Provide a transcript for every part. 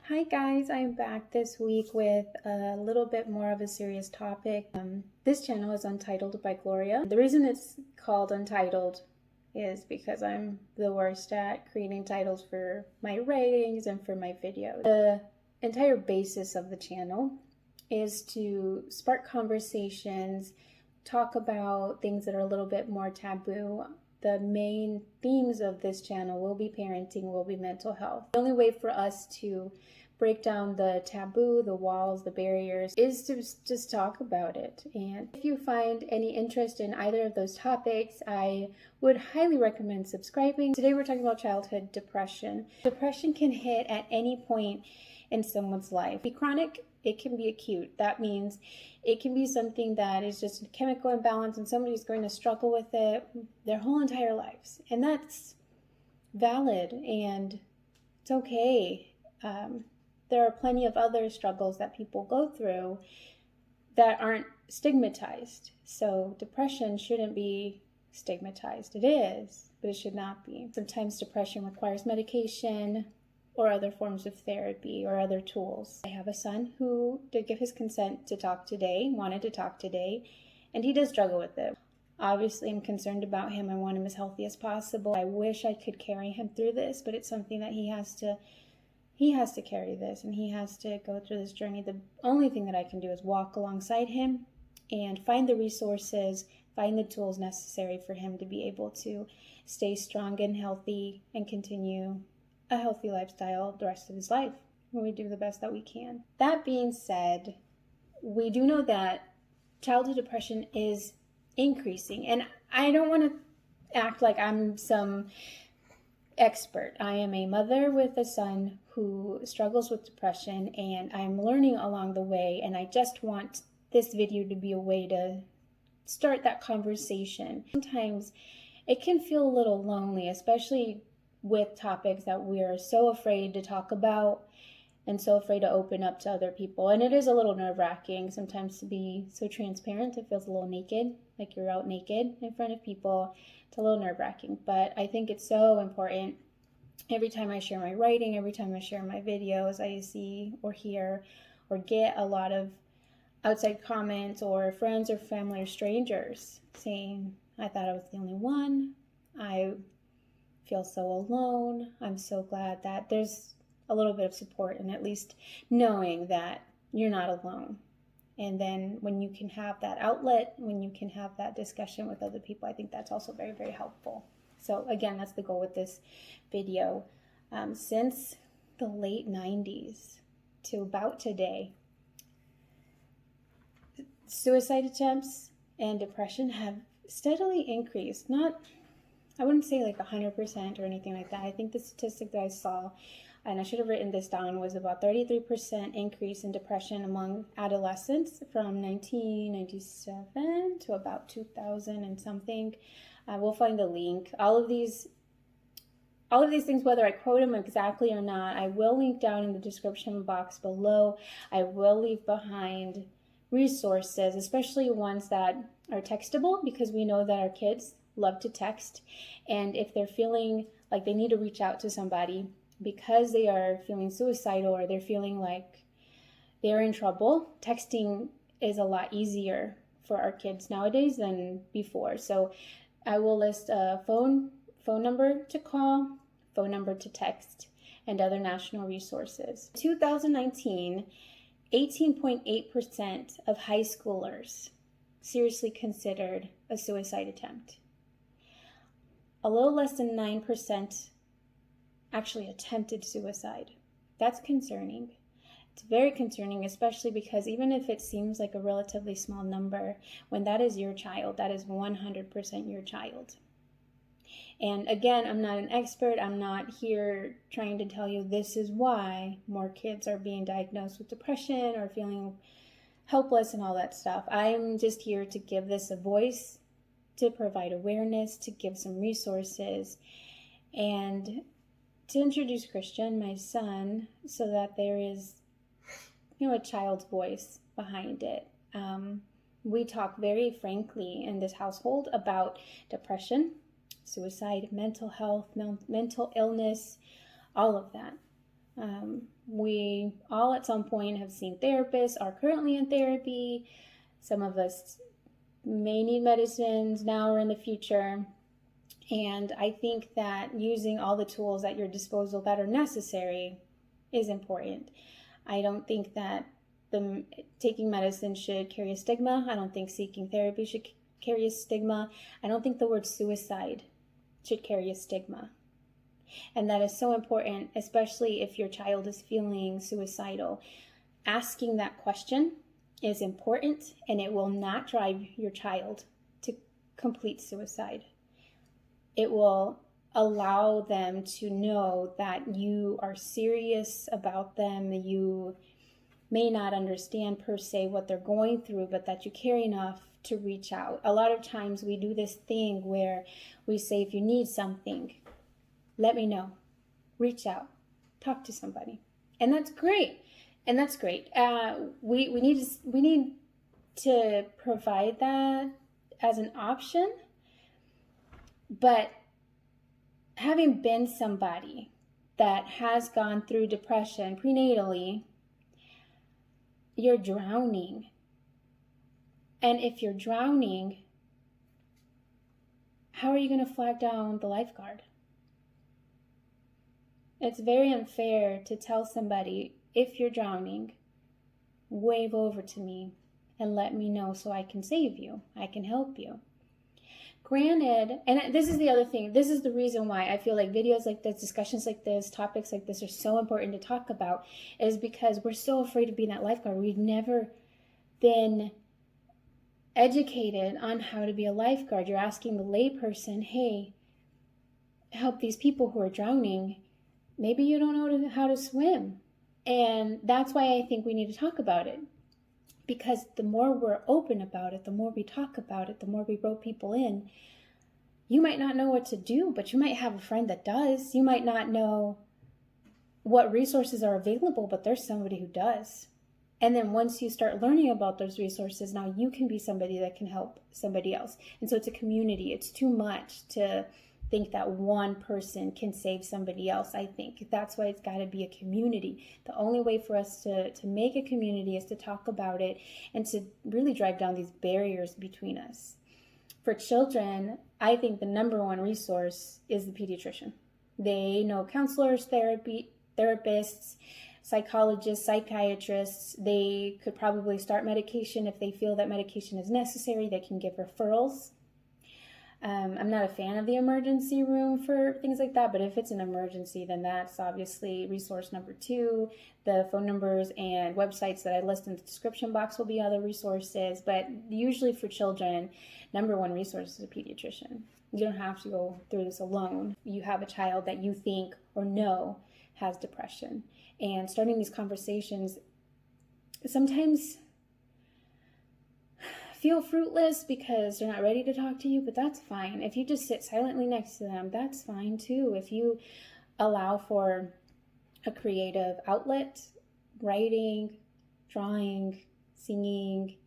Hi guys, I'm back this week with a little bit more of a serious topic. This channel is Untitled by Gloria. The reason it's called Untitled is because I'm the worst at creating titles for my writings and for my videos. The entire basis of the channel is to spark conversations, talk about things that are a little bit more taboo. The main themes of this channel will be parenting, will be mental health. The only way for us to break down the taboo, the walls, the barriers, is to just talk about it. And if you find any interest in either of those topics, I would highly recommend subscribing. Today we're talking about childhood depression. Depression can hit at any point in someone's life. It can be chronic, it can be acute. That means it can be something that is just a chemical imbalance and somebody's going to struggle with it their whole entire lives. And that's valid and it's okay. There are plenty of other struggles that people go through that aren't stigmatized. So depression shouldn't be stigmatized. It is, but it should not be. Sometimes depression requires medication or other forms of therapy or other tools. I have a son who did give his consent to talk today, wanted to talk today, and he does struggle with it. Obviously, I'm concerned about him. I want him as healthy as possible. I wish I could carry him through this, but it's something that he has to carry this, and he has to go through this journey. The only thing that I can do is walk alongside him and find the resources, find the tools necessary for him to be able to stay strong and healthy and continue a healthy lifestyle the rest of his life. And we do the best that we can. That being said, we do know that childhood depression is increasing, and I don't want to act like I'm some expert. I am a mother with a son who struggles with depression, and I'm learning along the way, and I just want this video to be a way to start that conversation. Sometimes it can feel a little lonely, especially with topics that we're so afraid to talk about and so afraid to open up to other people. And it is a little nerve-wracking sometimes to be so transparent. It feels a little naked, like you're out naked in front of people. It's a little nerve-wracking, but I think it's so important. Every time I share my writing, every time I share my videos, I see or hear or get a lot of outside comments or friends or family or strangers saying, I thought I was the only one. I feel so alone. I'm so glad that there's a little bit of support and at least knowing that you're not alone. And then when you can have that outlet, when you can have that discussion with other people, I think that's also very, very helpful. So again, that's the goal with this video. Since the late 90s to about today, suicide attempts and depression have steadily increased. I wouldn't say like 100% or anything like that. I think the statistic that I saw, and I should have written this down, was about 33% increase in depression among adolescents from 1997 to about 2000 and something. We'll find the link. All of these things, whether I quote them exactly or not, I will link down in the description box below. I will leave behind resources, especially ones that are textable, because we know that our kids love to text. And if they're feeling like they need to reach out to somebody because they are feeling suicidal or they're feeling like they're in trouble, texting is a lot easier for our kids nowadays than before. So I will list a phone number to call, phone number to text, and other national resources. In 2019, 18.8% of high schoolers seriously considered a suicide attempt. A little less than 9% actually attempted suicide. That's concerning. It's very concerning, especially because even if it seems like a relatively small number, when that is your child, that is 100% your child. And again, I'm not an expert. I'm not here trying to tell you this is why more kids are being diagnosed with depression or feeling helpless and all that stuff. I'm just here to give this a voice, to provide awareness, to give some resources, and to introduce Christian, my son, so that there is, a child's voice behind it. We talk very frankly in this household about depression, suicide, mental health, mental illness, all of that. We all at some point have seen therapists, are currently in therapy. Some of us may need medicines now or in the future. And I think that using all the tools at your disposal that are necessary is important. I don't think that taking medicine should carry a stigma. I don't think seeking therapy should carry a stigma. I don't think the word suicide should carry a stigma. And that is so important, especially if your child is feeling suicidal. Asking that question is important, and it will not drive your child to complete suicide. It will allow them to know that you are serious about them. You may not understand per se what they're going through, but that you care enough to reach out. A lot of times we do this thing where we say, if you need something, let me know, reach out, talk to somebody. And that's great. And that's great. We need to provide that as an option. But having been somebody that has gone through depression prenatally, you're drowning. And if you're drowning, how are you going to flag down the lifeguard? It's very unfair to tell somebody, if you're drowning, wave over to me and let me know so I can save you. I can help you. Granted, and this is the other thing, this is the reason why I feel like videos like this, discussions like this, topics like this are so important to talk about, is because we're so afraid of being that lifeguard. We've never been educated on how to be a lifeguard. You're asking the layperson, hey, help these people who are drowning. Maybe you don't know how to swim. And that's why I think we need to talk about it. Because the more we're open about it, the more we talk about it, the more we rope people in. You might not know what to do, but you might have a friend that does. You might not know what resources are available, but there's somebody who does. And then once you start learning about those resources, now you can be somebody that can help somebody else. And so it's a community. It's too much to think that one person can save somebody else. I think that's why it's got to be a community. The only way for us to make a community is to talk about it and to really drive down these barriers between us. For children, I think the number one resource is the pediatrician. They know counselors, therapists, psychologists, psychiatrists. They could probably start medication if they feel that medication is necessary. They can give referrals. I'm not a fan of the emergency room for things like that, but if it's an emergency, then that's obviously resource number 2. The phone numbers and websites that I list in the description box will be other resources, but usually for children, number one resource is a pediatrician. You don't have to go through this alone. You have a child that you think or know has depression, and starting these conversations sometimes feel fruitless because they're not ready to talk to you, but that's fine. If you just sit silently next to them, that's fine too. If you allow for a creative outlet, writing, drawing, singing,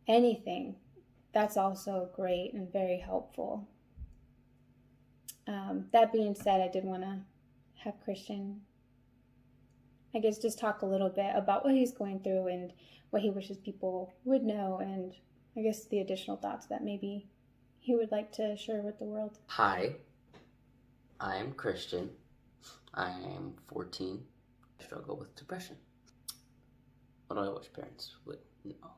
anything, that's also great and very helpful. That being said, I did want to have Christian, I guess, just talk a little bit about what he's going through and what he wishes people would know, and I guess the additional thoughts that maybe he would like to share with the world. Hi, I am Christian. I am 14. I struggle with depression. What do I wish parents would know?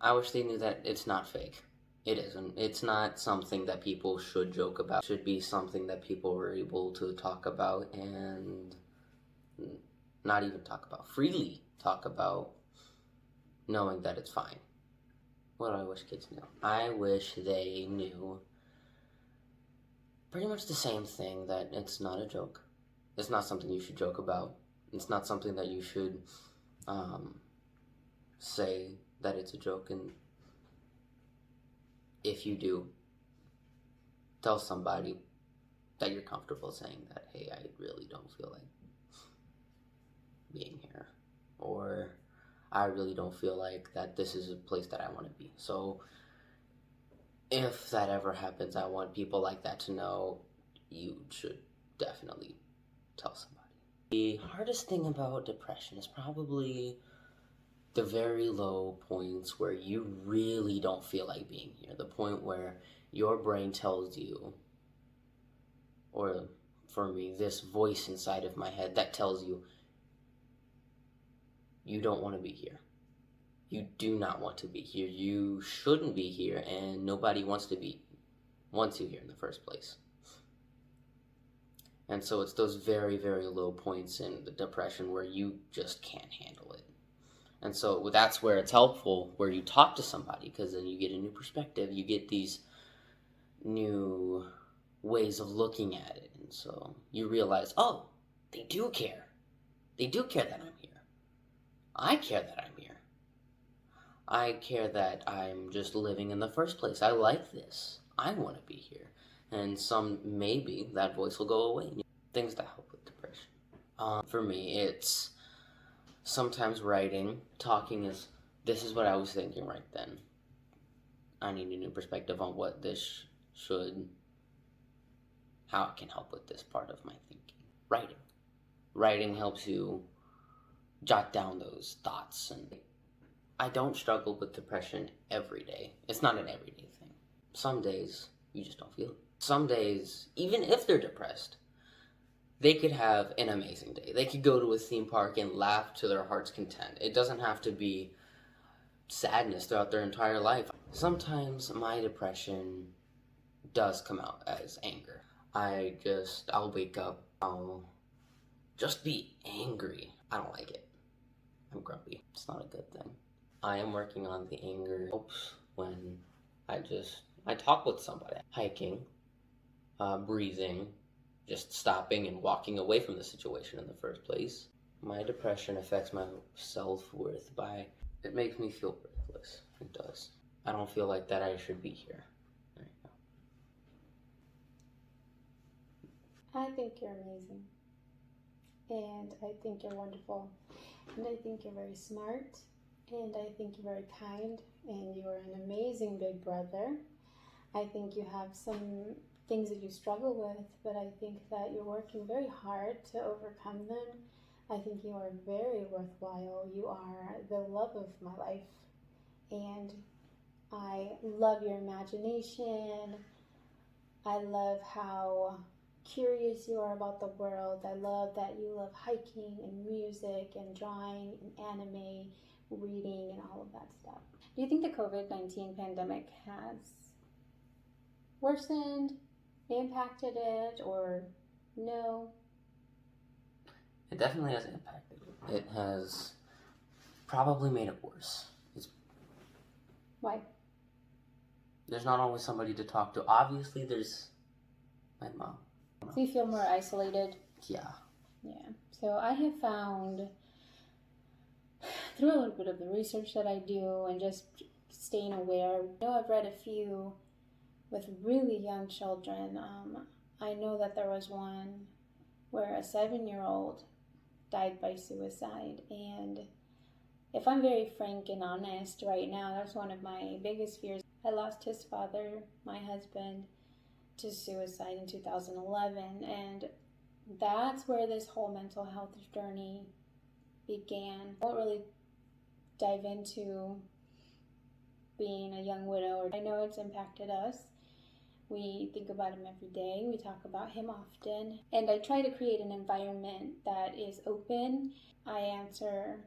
I wish they knew that it's not fake. It isn't. It's not something that people should joke about. It should be something that people are able to talk about, and not even talk about, freely talk about, knowing that it's fine. What do I wish kids knew? I wish they knew pretty much the same thing, that it's not a joke. It's not something you should joke about. It's not something that you should say that it's a joke, and if you do, tell somebody that you're comfortable saying that, hey, I really don't feel like being here, or I really don't feel like that this is a place that I want to be. So if that ever happens, I want people like that to know you should definitely tell somebody. The hardest thing about depression is probably the very low points where you really don't feel like being here. The point where your brain tells you, or for me, this voice inside of my head that tells you, you don't want to be here. You do not want to be here. You shouldn't be here, and nobody wants you here in the first place. And so it's those very, very low points in the depression where you just can't handle it. And so that's where it's helpful, where you talk to somebody, because then you get a new perspective. You get these new ways of looking at it. And so you realize, oh, they do care. They do care that I'm here. I care that I'm here. I care that I'm just living in the first place. I like this. I want to be here. And maybe that voice will go away. Things that help with depression. For me, it's sometimes writing. Talking this is what I was thinking right then. I need a new perspective on what this how it can help with this part of my thinking. Writing helps you jot down those thoughts. And I don't struggle with depression every day. It's not an everyday thing. Some days you just don't feel it. Some days, even if they're depressed, they could have an amazing day. They could go to a theme park and laugh to their heart's content. It doesn't have to be sadness throughout their entire life. Sometimes my depression does come out as anger. I'll wake up, I'll just be angry. I don't like it. I'm grumpy. It's not a good thing. I am working on the anger helps when I talk with somebody. Hiking, breathing, just stopping and walking away from the situation in the first place. My depression affects my self-worth it makes me feel worthless. It does. I don't feel like that I should be here. There you go. I think you're amazing. And I think you're wonderful. And I think you're very smart. And I think you're very kind. And you are an amazing big brother. I think you have some things that you struggle with, but I think that you're working very hard to overcome them. I think you are very worthwhile. You are the love of my life. And I love your imagination. I love how curious you are about the world. I love that you love hiking and music and drawing and anime, reading and all of that stuff. Do you think the COVID-19 pandemic has worsened, impacted it, or no? It definitely has impacted it. It has probably made it worse. Why? There's not always somebody to talk to. Obviously, there's my mom. So you feel more isolated? Yeah. Yeah. So I have found, through a little bit of the research that I do and just staying aware, I know I've read a few with really young children. I know that there was one where a 7-year-old died by suicide. And if I'm very frank and honest right now, that's one of my biggest fears. I lost his father, my husband, to suicide in 2011. And that's where this whole mental health journey began. I won't really dive into being a young widow. I know it's impacted us. We think about him every day. We talk about him often. And I try to create an environment that is open. I answer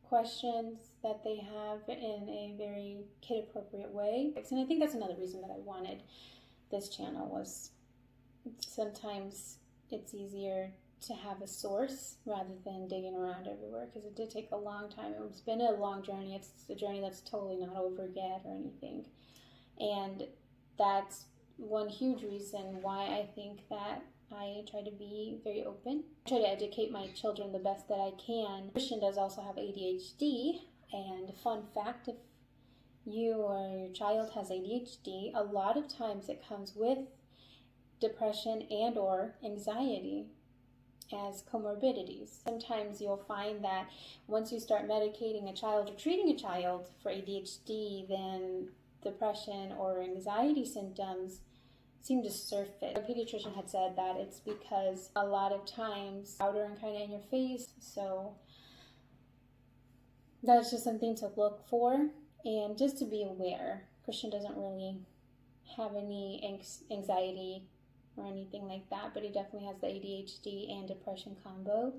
questions that they have in a very kid-appropriate way. And I think that's another reason that I wanted this channel was sometimes it's easier to have a source rather than digging around everywhere, because it did take a long time. It's been a long journey. It's a journey that's totally not over yet or anything. And that's one huge reason why I think that I try to be very open. I try to educate my children the best that I can. Christian does also have ADHD, and fun fact, if you or your child has ADHD, a lot of times it comes with depression and or anxiety as comorbidities. Sometimes you'll find that once you start medicating a child or treating a child for ADHD, then depression or anxiety symptoms seem to surface. A pediatrician had said that it's because a lot of times outer and kind of in your face, so that's just something to look for and just to be aware. Christian doesn't really have any anxiety or anything like that, but he definitely has the ADHD and depression combo.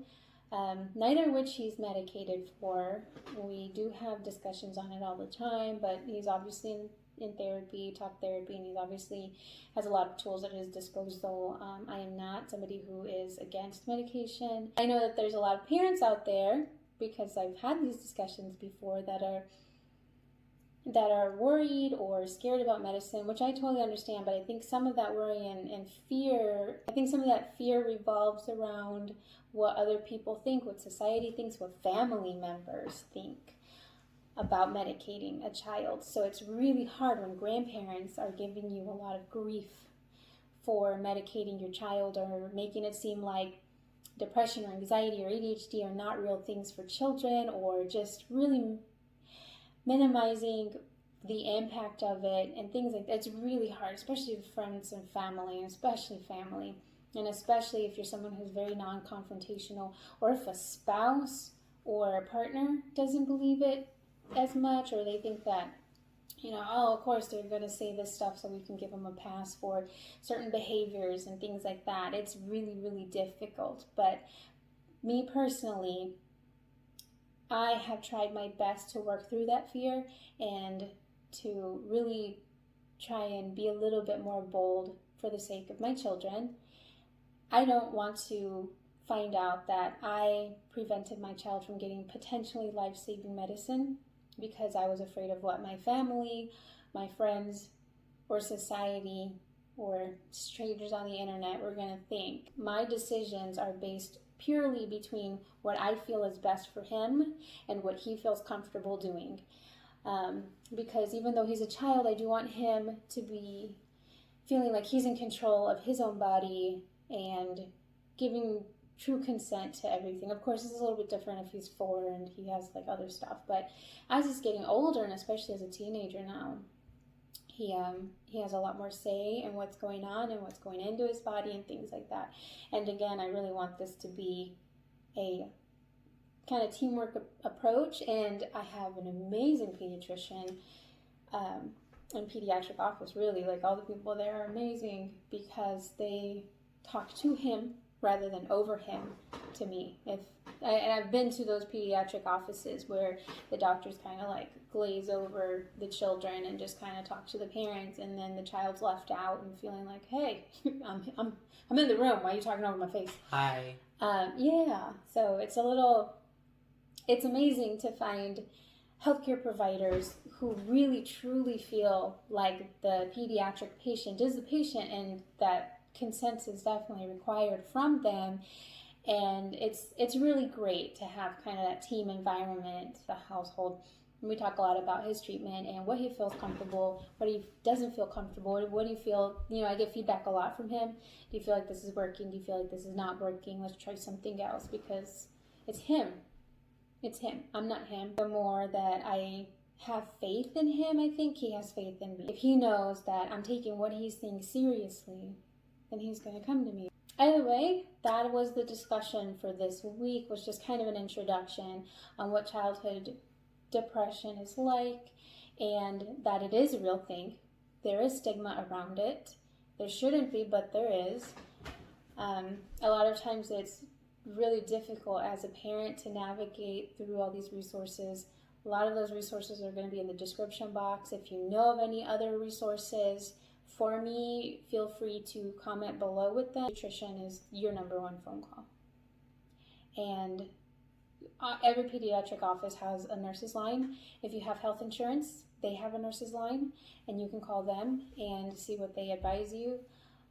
Neither of which he's medicated for. We do have discussions on it all the time, but he's obviously in therapy, talk therapy, and he obviously has a lot of tools at his disposal. I am not somebody who is against medication. I know that there's a lot of parents out there, because I've had these discussions before, that are worried or scared about medicine, which I totally understand, but I think some of that worry and fear, I think some of that fear revolves around what other people think, what society thinks, what family members think about medicating a child. So it's really hard when grandparents are giving you a lot of grief for medicating your child or making it seem like depression or anxiety or ADHD are not real things for children, or just really minimizing the impact of it and things like that. It's really hard, especially with friends and family, and especially family. And especially if you're someone who's very non-confrontational, or if a spouse or a partner doesn't believe it as much, or they think that, oh, of course they're going to say this stuff so we can give them a pass for certain behaviors and things like that. It's really, really difficult. But me personally, I have tried my best to work through that fear and to really try and be a little bit more bold for the sake of my children. I don't want to find out that I prevented my child from getting potentially life-saving medicine because I was afraid of what my family, my friends, or society, or strangers on the internet were going to think. My decisions are based purely between what I feel is best for him and what he feels comfortable doing. Because even though he's a child, I do want him to be feeling like he's in control of his own body and giving true consent to everything. Of course, this is a little bit different if he's 4 and he has like other stuff, but as he's getting older, and especially as a teenager now, he has a lot more say in what's going on and what's going into his body and things like that. And again, I really want this to be a kind of teamwork approach, and I have an amazing pediatrician and pediatric office. Really, like, all the people there are amazing because they talk to him rather than over him to me. And I've been to those pediatric offices where the doctors kind of like glaze over the children and just kind of talk to the parents, and then the child's left out and feeling like, hey, I'm in the room, why are you talking over my face? Hi. Yeah, so it's amazing to find healthcare providers who really truly feel like the pediatric patient is the patient, and that consent is definitely required from them. And it's really great to have kind of that team environment, the household. And we talk a lot about his treatment and what he feels comfortable, what he doesn't feel comfortable, what do you feel, I get feedback a lot from him. Do you feel like this is working? Do you feel like this is not working? Let's try something else, because it's him. It's him. I'm not him. The more that I have faith in him, I think he has faith in me. If he knows that I'm taking what he's saying seriously, then he's going to come to me. Either way, that was the discussion for this week, was just kind of an introduction on what childhood depression is like, and that it is a real thing. There is stigma around it. There shouldn't be, but there is. A lot of times it's really difficult as a parent to navigate through all these resources. A lot of those resources are going to be in the description box. If you know of any other resources for me, feel free to comment below with them. Nutrition is your #1 phone call. And every pediatric office has a nurse's line. If you have health insurance, they have a nurse's line, and you can call them and see what they advise you.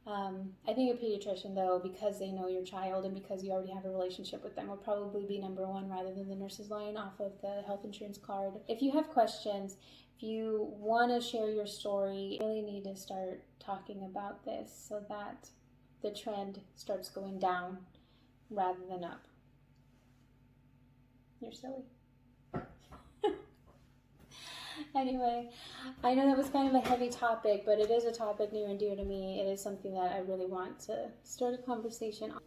I think a pediatrician, though, because they know your child and because you already have a relationship with them, will probably be #1 rather than the nurse's line off of the health insurance card. If you have questions, if you want to share your story, you really need to start talking about this so that the trend starts going down rather than up. You're silly. Anyway, I know that was kind of a heavy topic, but it is a topic near and dear to me. It is something that I really want to start a conversation on.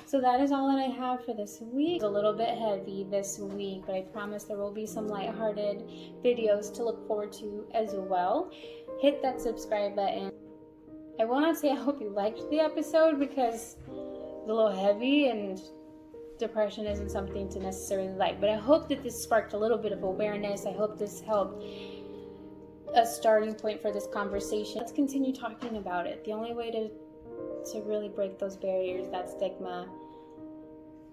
So that is all that I have for this week. It's a little bit heavy this week, but I promise there will be some lighthearted videos to look forward to as well. Hit that subscribe button. I will not say I hope you liked the episode because it's a little heavy and depression isn't something to necessarily like, but I hope that this sparked a little bit of awareness. I hope this helped a starting point for this conversation. Let's continue talking about it. The only way to really break those barriers, that stigma,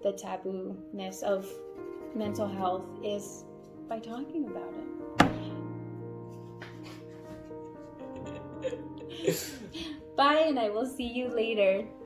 the taboo-ness of mental health, is by talking about it. Bye, and I will see you later.